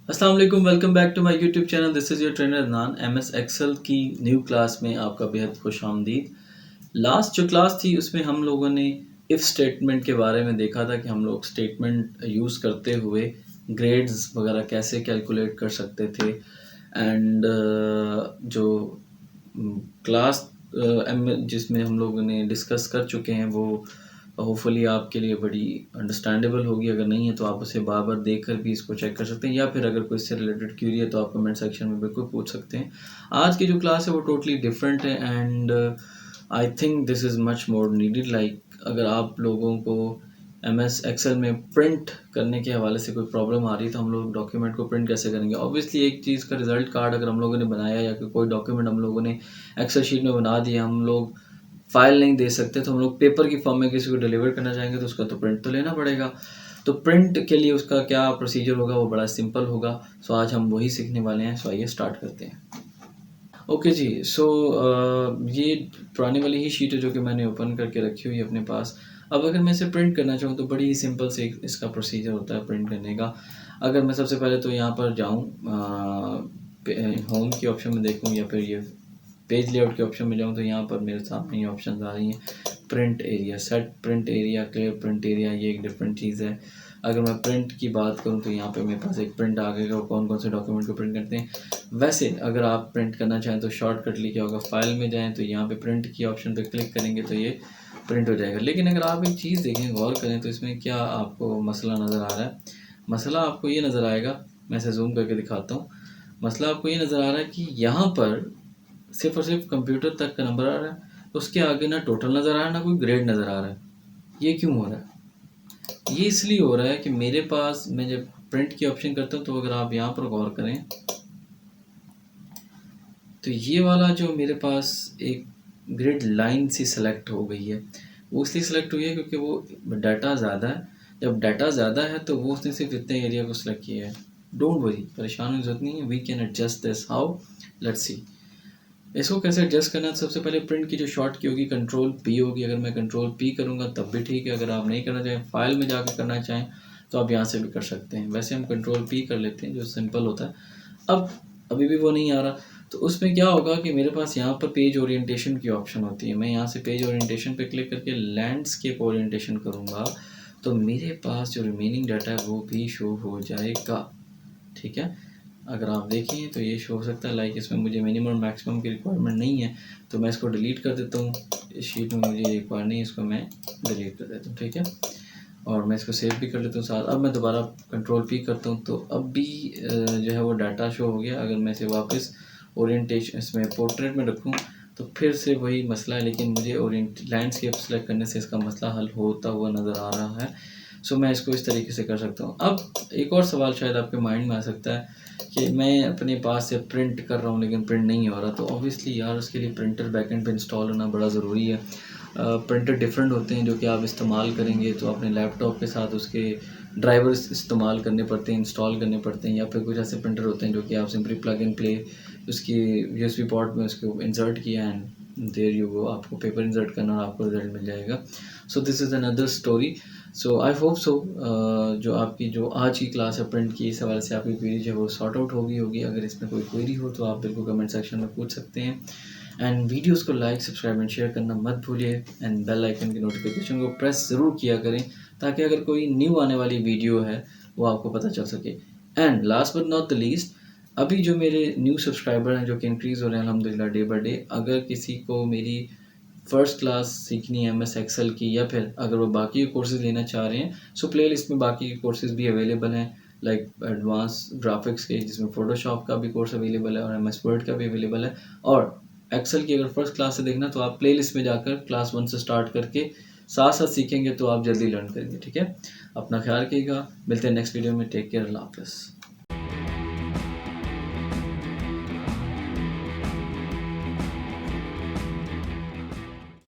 अस्सलाम वालेकुम, welcome back to my YouTube channel. This is your trainer Adnan. MS Excel की new class में आपका बेहद खुशामदीद। लास्ट जो क्लास थी उसमें हम लोगों ने इफ़ स्टेटमेंट के बारे में देखा था कि हम लोग स्टेटमेंट यूज़ करते हुए ग्रेड्स वगैरह कैसे कैलकुलेट कर सकते थे। एंड जो क्लास जिसमें हम लोगों ने डिस्कस कर चुके हैं वो होपफुली आपके लिए बड़ी अंडरस्टैंडेबल होगी। अगर नहीं है तो आप उसे बार बार देख कर भी इसको चेक कर सकते हैं, या फिर अगर कोई इससे रिलेटेड क्यूरी है तो आप कमेंट सेक्शन में बिल्कुल पूछ सकते हैं। आज की जो क्लास है वो टोटली डिफरेंट है and I think this is much more needed. Like अगर आप लोगों को एम एस एक्सेल में प्रिंट करने के हवाले से कोई प्रॉब्लम आ रही है तो हम लोग डॉक्यूमेंट को प्रिंट कैसे करेंगे। ऑब्वियसली एक चीज़ का रिजल्ट कार्ड अगर हम लोगों ने बनाया या कोई डॉक्यूमेंट हम लोगों ने एक्सेल शीट में बना दिया, हम लोग फाइल नहीं दे सकते तो हम लोग पेपर की फॉर्म में किसी को डिलीवर करना चाहेंगे तो उसका तो प्रिंट तो लेना पड़ेगा। तो प्रिंट के लिए उसका क्या प्रोसीजर होगा वो बड़ा सिंपल होगा। सो आज हम वही सीखने वाले हैं। सो आइए स्टार्ट करते हैं। ओके जी। सो ये पुरानी वाली ही शीट है जो कि मैंने ओपन करके रखी हुई है अपने पास। अब अगर मैं इसे प्रिंट करना चाहूँ तो बड़ी ही सिंपल से इसका प्रोसीजर होता है प्रिंट करने का। अगर मैं सबसे पहले तो यहाँ पर जाऊँ, होम के ऑप्शन में देखूँ या फिर ये पेज लेआउट के ऑप्शन में जाऊँ तो यहाँ पर मेरे सामने ये ऑप्शन आ रही हैं। Print area, set print area, clear print area, ये एक डिफरेंट चीज़ है। अगर मैं प्रिंट की बात करूँ तो यहाँ पे मेरे पास एक प्रिंट आ गया, कौन कौन से डॉक्यूमेंट को प्रिंट करते हैं। वैसे अगर आप प्रिंट करना चाहें तो शॉर्टकटली क्या होगा, फाइल में जाएँ तो यहाँ पे प्रिंट की ऑप्शन पे क्लिक करेंगे तो ये प्रिंट हो जाएगा। लेकिन अगर आप एक चीज़ देखें, गौर करें तो इसमें क्या आपको मसला नज़र आ रहा है। मसला आपको ये नज़र आएगा, मैं इसे जूम करके दिखाता हूँ। मसला आपको ये नज़र आ रहा है कि यहाँ पर सिर्फ और सिर्फ कंप्यूटर तक का नंबर आ रहा है, उसके आगे ना टोटल नज़र आ रहा है ना कोई ग्रेड नज़र आ रहा है। ये क्यों हो रहा है? ये इसलिए हो रहा है कि मेरे पास, मैं जब प्रिंट की ऑप्शन करता हूँ तो अगर आप यहाँ पर गौर करें तो ये वाला जो मेरे पास एक ग्रिड लाइन सी सेलेक्ट हो गई है, वो इसलिए सेलेक्ट हुई है क्योंकि वो डाटा ज़्यादा है। जब डाटा ज़्यादा है तो वो उसने सिर्फ इतने एरिया को सेलेक्ट किया है। डोंट वरी, परेशान होने की ज़रूरत नहीं है। We can adjust this. How? Let's see. इसको कैसे एडजस्ट करना है। सबसे पहले प्रिंट की जो शॉर्ट की होगी कंट्रोल पी होगी। अगर मैं कंट्रोल पी करूँगा तब भी ठीक है। अगर आप नहीं करना चाहें, फाइल में जाकर करना चाहें तो आप यहाँ से भी कर सकते हैं। वैसे हम कंट्रोल पी कर लेते हैं जो सिंपल होता है। अब अभी भी वो नहीं आ रहा तो उसमें क्या होगा कि मेरे पास यहाँ पर पेज ओरिएंटेशन की ऑप्शन होती है। मैं यहाँ से पेज ओरिएंटेशन पे क्लिक करके लैंडस्केप ओरिएंटेशन करूँगा तो मेरे पास जो रिमेनिंग डाटा है वो भी शो हो जाएगा। ठीक है, अगर आप देखें तो ये शो हो सकता है। लाइक इसमें मुझे मिनिमम मैक्सिमम की रिक्वायरमेंट नहीं है तो मैं इसको डिलीट कर देता हूँ। इस शीट में मुझे रिक्वायर नहीं है, इसको मैं डिलीट कर देता हूँ। ठीक है, और मैं इसको सेव भी कर लेता हूँ साथ। अब मैं दोबारा कंट्रोल पी करता हूँ तो अब भी जो है वो डाटा शो हो गया। अगर मैं इसे वापस ओरिएंटेशन इसमें पोर्ट्रेट में रखूँ तो फिर से वही मसला है, लेकिन मुझे लैंडस्केप सेलेक्ट करने से इसका मसला हल होता हुआ नज़र आ रहा है। सो मैं इसको इस तरीके से कर सकता हूँ। अब एक और सवाल शायद आपके माइंड में आ सकता है कि मैं अपने पास से प्रिंट कर रहा हूँ लेकिन प्रिंट नहीं हो रहा। तो ऑब्वियसली यार उसके लिए प्रिंटर बैकएंड पे इंस्टॉल होना बड़ा ज़रूरी है। प्रिंटर डिफरेंट होते हैं जो कि आप इस्तेमाल करेंगे तो अपने लैपटॉप के साथ उसके ड्राइवर्स इस्तेमाल करने पड़ते हैं, इंस्टॉल करने पड़ते हैं। या फिर कुछ ऐसे प्रिंटर होते हैं जो कि आप सिंपली प्लग एंड प्ले उसकी यूएसबी पोर्ट में उसको इंसर्ट किया एंड देयर यू गो, आपको पेपर इंसर्ट करना और आपको रिजल्ट मिल जाएगा। So this is another story. So I hope so जो आपकी जो आज की क्लास है प्रिंट की, इस हवाले से आपकी क्वेरी जो है वो सॉर्ट आउट होगी। अगर इसमें कोई क्वेरी हो तो आप बिल्कुल कमेंट सेक्शन में पूछ सकते हैं। एंड वीडियोस को लाइक, सब्सक्राइब एंड शेयर करना मत भूलिए एंड बेल आइकन की नोटिफिकेशन को प्रेस ज़रूर किया करें ताकि अगर कोई न्यू आने वाली वीडियो है वो आपको पता चल सके। And last but not the least, अभी जो मेरे न्यू सब्सक्राइबर हैं जो कि इंक्रीज़ हो रहे हैं अल्हम्दुलिल्लाह डे बाय डे, अगर किसी को मेरी फ़र्स्ट क्लास सीखनी है एमएस एक्सेल की या फिर अगर वो बाकी कोर्सेज़ लेना चाह रहे हैं सो प्लेलिस्ट में बाकी के कोर्सेज़ भी अवेलेबल हैं। लाइक एडवांस ग्राफिक्स के जिसमें फ़ोटोशॉप का भी कोर्स अवेलेबल है और एमएस वर्ड का भी अवेलेबल है। और एक्सेल की अगर फर्स्ट क्लास से देखना तो आप प्लेलिस्ट में जाकर क्लास 1 से स्टार्ट करके साथ साथ सीखेंगे तो आप जल्दी लर्न करेंगे। ठीक है, अपना ख्याल रखिएगा, मिलते हैं नेक्स्ट वीडियो में। टेक केयर, अल्लाह हाफ़िज़।